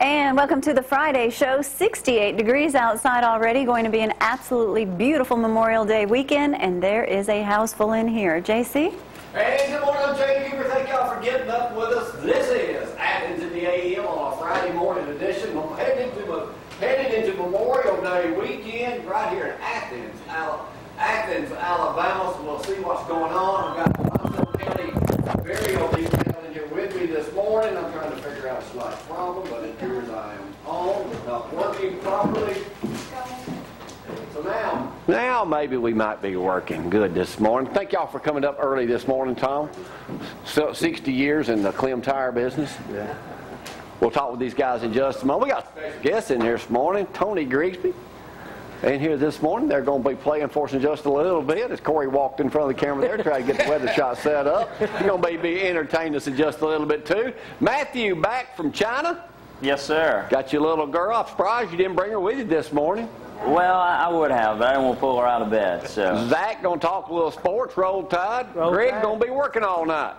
And welcome to the Friday show. 68 degrees outside already. Going to be an absolutely beautiful Memorial Day weekend, and there is a house full in here. JC? Hey, good morning, I'm Jay Huber. Thank y'all for getting up with us. This is Athens in the AM on a Friday morning edition. I'm headed into Memorial Day weekend right here in Athens, Alabama. So we'll see what's going on. I've got Monson County burial people down in here with me this morning. I'm trying to figure out a slight problem, but it appears I am on. It's not working properly. So now maybe we might be working good this morning. Thank y'all for coming up early this morning, Tom. 60 years in the Clem tire business. Yeah. We'll talk with these guys in just a moment. We got special guests in here this morning. Tony Grigsby in here this morning. They're going to be playing for us in just a little bit as Corey walked in front of the camera there, trying to get the weather shot set up. He's going to be entertaining us in just a little bit too. Matthew back from China. Yes, sir. Got your little girl. I'm surprised you didn't bring her with you this morning. Well, I would have, but I didn't want to pull her out of bed. So Zach going to talk a little sports. Roll Tide. Greg going to be working all night.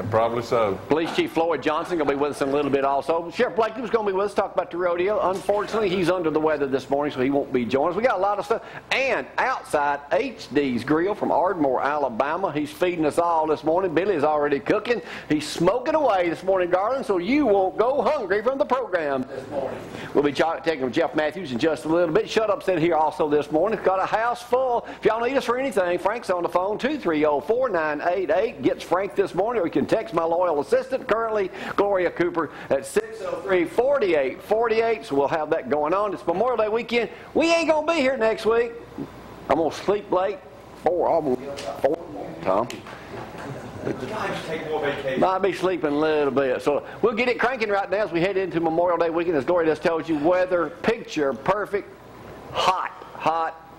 Probably so. Police Chief Floyd Johnson going to be with us in a little bit also. Sheriff Blakely was going to be with us, talk about the rodeo. Unfortunately, he's under the weather this morning, so he won't be joining us. We got a lot of stuff. And outside, HD's Grill from Ardmore, Alabama. He's feeding us all this morning. Billy's already cooking. He's smoking away this morning, Garland, so you won't go hungry from the program this morning. We'll be taking with Jeff Matthews in just a little bit. Shut Up said here also this morning. Got a house full. If y'all need us for anything, Frank's on the phone, 230-4988. Gets Frank this morning, or you can text my loyal assistant, currently Gloria Cooper, at 603-4848. So we'll have that going on. It's Memorial Day weekend. We ain't going to be here next week. I'm going to sleep late. Four, Tom. Take more vacation. Might be sleeping a little bit. So we'll get it cranking right now as we head into Memorial Day weekend. As Gloria just told you, weather, picture, perfect, hot,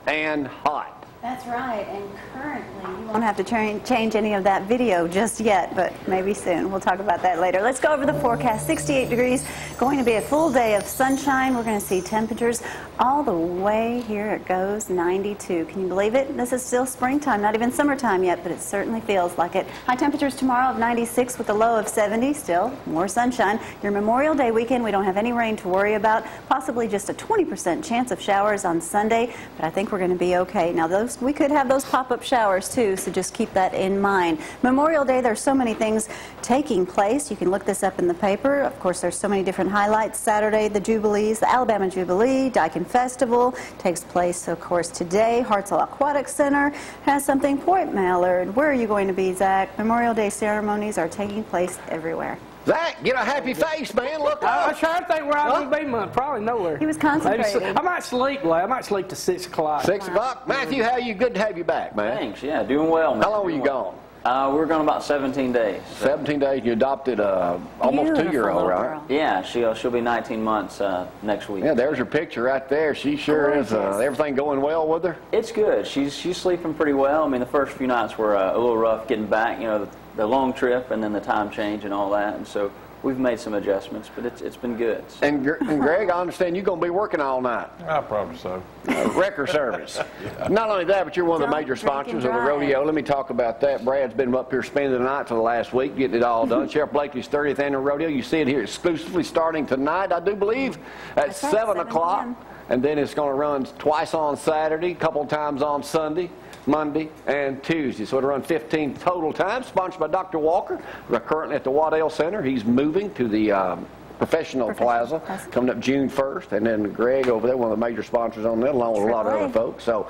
and hot. That's right, and currently you won't have to change any of that video just yet, but maybe soon. We'll talk about that later. Let's go over the forecast. 68 degrees, going to be a full day of sunshine. We're going to see temperatures all the way, here it goes, 92. Can you believe it? This is still springtime, not even summertime yet, but it certainly feels like it. High temperatures tomorrow of 96 with a low of 70, still more sunshine. Your Memorial Day weekend, we don't have any rain to worry about, possibly just a 20% chance of showers on Sunday, but I think we're going to be okay. Now, we could have those pop-up showers too, so just keep that in mind. Memorial Day, there's so many things taking place. You can look this up in the paper. Of course, there's so many different highlights. Saturday, the Jubilees, the Alabama Jubilee, Dyken Festival takes place, of course, today. Hartselle Aquatic Center has something. Point Mallard, where are you going to be, Zach? Memorial Day ceremonies are taking place everywhere. Zach, get a happy face, man. Look up. I was trying to think where I was going to be. Probably nowhere. He was concentrating. I might sleep late. I might sleep to 6 o'clock. 6 o'clock? Matthew, how are you? Good to have you back, man. Thanks. Yeah, doing well, man. How long were you gone? We're gone about 17 days. So. 17 days. You adopted a almost 2-year-old, right? Yeah, she'll be 19 months next week. Yeah, there's her picture right there. She sure is. Everything going well with her? It's good. She's sleeping pretty well. I mean, the first few nights were a little rough getting back. You know, the long trip and then the time change and all that, and so we've made some adjustments, but it's been good. So. And Greg, I understand you're going to be working all night. Probably so. Record service. Yeah. Not only that, but you're one of the major sponsors of the rodeo. Let me talk about that. Brad's been up here spending the night for the last week, getting it all done. Sheriff Blakely's 30th annual rodeo. You see it here exclusively starting tonight, I do believe, at 7 o'clock. And then it's going to run twice on Saturday, a couple times on Sunday, Monday, and Tuesday. So it'll run 15 total times, sponsored by Dr. Walker. We're currently at the Waddell Center. He's moving to the Professional Plaza coming up June 1st. And then Greg over there, one of the major sponsors on that, along with a lot of other folks. So,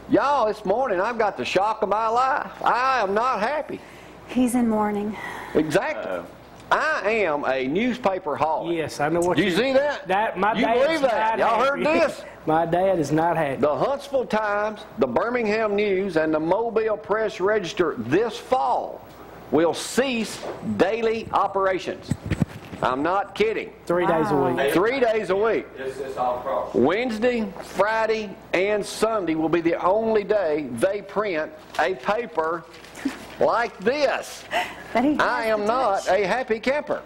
y'all, this morning I've got the shock of my life. I am not happy. He's in mourning. Exactly. I am a newspaper holic. Yes, I know what you see that? My you believe that? Y'all heard this? My dad is not happy. The Huntsville Times, the Birmingham News, and the Mobile Press Register this fall will cease daily operations. I'm not kidding. 3 days a week. 3 days a week. It's all across. Wednesday, Friday, and Sunday will be the only day they print a paper like this. I am not a happy camper.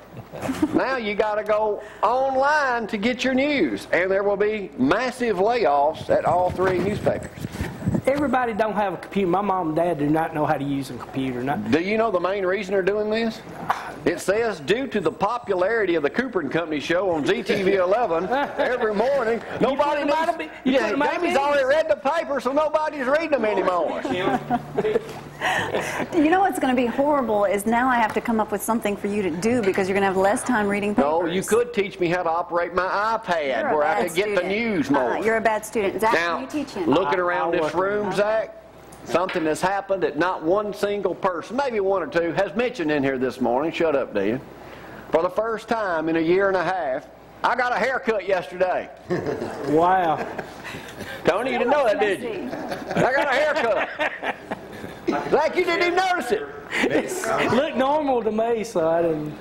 Now you got to go online to get your news, and there will be massive layoffs at all 3 newspapers. Everybody don't have a computer. My mom and dad do not know how to use a computer. Do you know the main reason they're doing this? It says, due to the popularity of the Cooper and Company show on ZTV 11 every morning, nobody needs... Yeah, Jamie's already read the paper, so nobody's reading them anymore. You know what's going to be horrible is now I have to come up with something for you to do because you're going to have less time reading papers. No, you could teach me how to operate my iPad where I could get the news more. You're a bad student. Zach, now, can you teach him? Looking around this room, Zach, something has happened that not one single person, maybe one or two, has mentioned in here this morning. Shut up, Dan. For the first time in a year and a half, I got a haircut yesterday. Wow. Tony, you didn't know that, did you? I got a haircut. Zach, you didn't even notice it. It looked normal to me, so I didn't.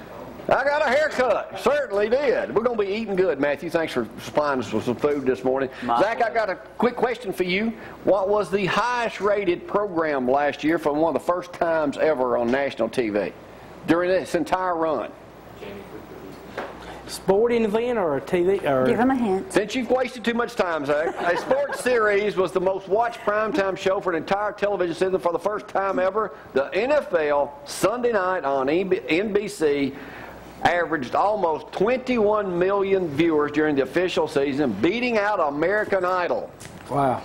I got a haircut. Certainly did. We're going to be eating good, Matthew. Thanks for supplying us with some food this morning. Zach, I got a quick question for you. What was the highest rated program last year for one of the first times ever on national TV during this entire run? Sporting event or a TV? Or Give him a hint. Since you've wasted too much time, Zach, a sports series was the most watched primetime show for an entire television season for the first time ever. The NFL Sunday night on NBC averaged almost 21 million viewers during the official season, beating out American Idol. Wow.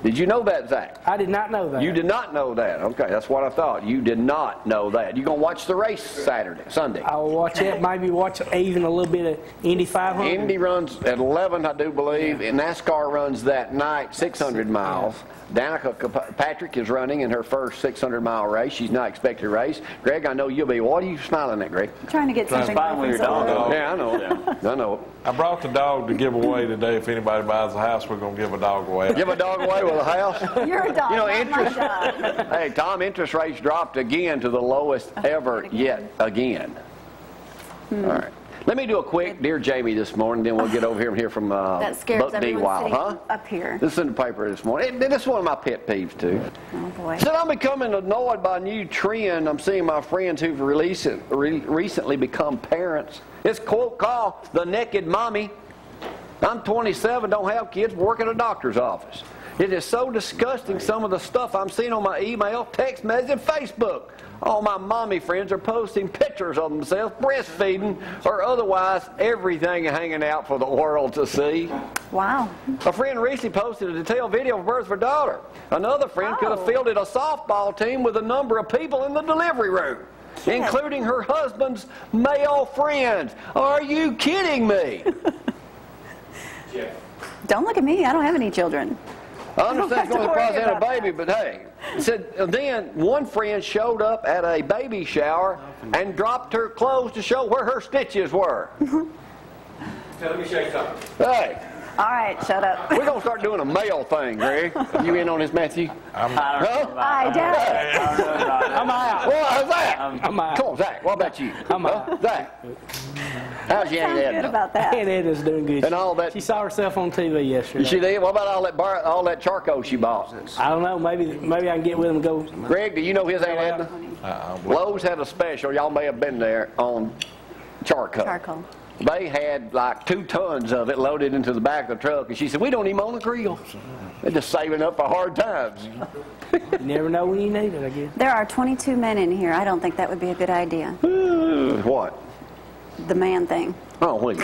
Did you know that, Zach? I did not know that. You did not know that. Okay, that's what I thought. You did not know that. You going to watch the race Sunday? I will watch it. Maybe watch even a little bit of Indy 500. Indy runs at 11, I do believe, and NASCAR runs that night 600 miles. Danica Patrick is running in her first 600-mile race. She's not expected to race. Greg, I know you'll be. What are you smiling at, Greg? I'm trying to get something. Fine with your dog. Yeah, I know. Yeah. I know. I brought the dog to give away today. If anybody buys a house, we're going to give a dog away. Give a dog away with a house? You're a dog, You know, not my dog. Hey, Tom, interest rates dropped again to the lowest ever yet again. All right. Let me do a quick Dear Jamie this morning, then we'll get over here and hear from That scares Buck D. everyone Wild, sitting huh? up here. This is in the paper this morning. This is one of my pet peeves, too. Oh, boy. Said I'm becoming annoyed by a new trend I'm seeing my friends who've recently become parents. It's quote called the naked mommy. I'm 27, don't have kids, work at a doctor's office. It is so disgusting, some of the stuff I'm seeing on my email, text message, and Facebook. All my mommy friends are posting pictures of themselves breastfeeding or otherwise everything hanging out for the world to see. Wow. A friend recently posted a detailed video of birth of her daughter. Another friend could have fielded a softball team with a number of people in the delivery room, including her husband's male friends. Are you kidding me? Don't look at me. I don't have any children. I understand it's going to worry cause a about baby, but hey. It said, then one friend showed up at a baby shower and dropped her clothes to show where her stitches were. Now, let me show you something. Hey. All right, shut up. We're going to start doing a male thing, Greg. You in on this, Matthew? I I doubt it. I'm out. Well, Zach. I'm out. Come on, Zach. What about you? I'm out. Zach. How's your Sounds Aunt good Edna? about that. Aunt Edna's doing good. And all that. She saw herself on TV yesterday. She did? What about all that charcoal she bought? I don't know. Maybe I can get with him and go. Greg, do you know his Aunt Edna? Lowe's had a special. Y'all may have been there on charcoal. Charcoal. They had like 2 tons of it loaded into the back of the truck, and she said, we don't even own a grill. They're just saving up for hard times. You never know when you need it, I guess. There are 22 men in here. I don't think that would be a good idea. What? The man thing. Oh, well,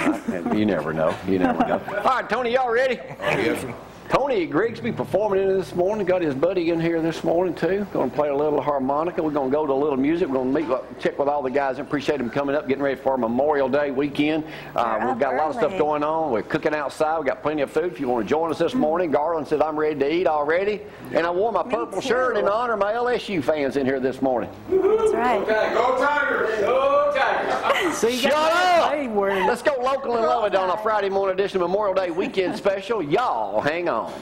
you never know. You never know. All right, Tony, y'all ready? Yes, sir. Tony Grigsby performing in this morning. Got his buddy in here this morning, too. Going to play a little harmonica. We're going to go to a little music. We're going to check with all the guys. Appreciate them coming up, getting ready for Memorial Day weekend. We've got a lot of stuff going on. We're cooking outside. We've got plenty of food if you want to join us this morning. Garland said, I'm ready to eat already. And I wore my purple shirt in honor of my LSU fans in here this morning. That's right. Okay, go Tigers! Go Tigers! See, Shut up! Let's Let's go local and love it on a Friday morning edition of Memorial Day weekend special. Y'all hang on.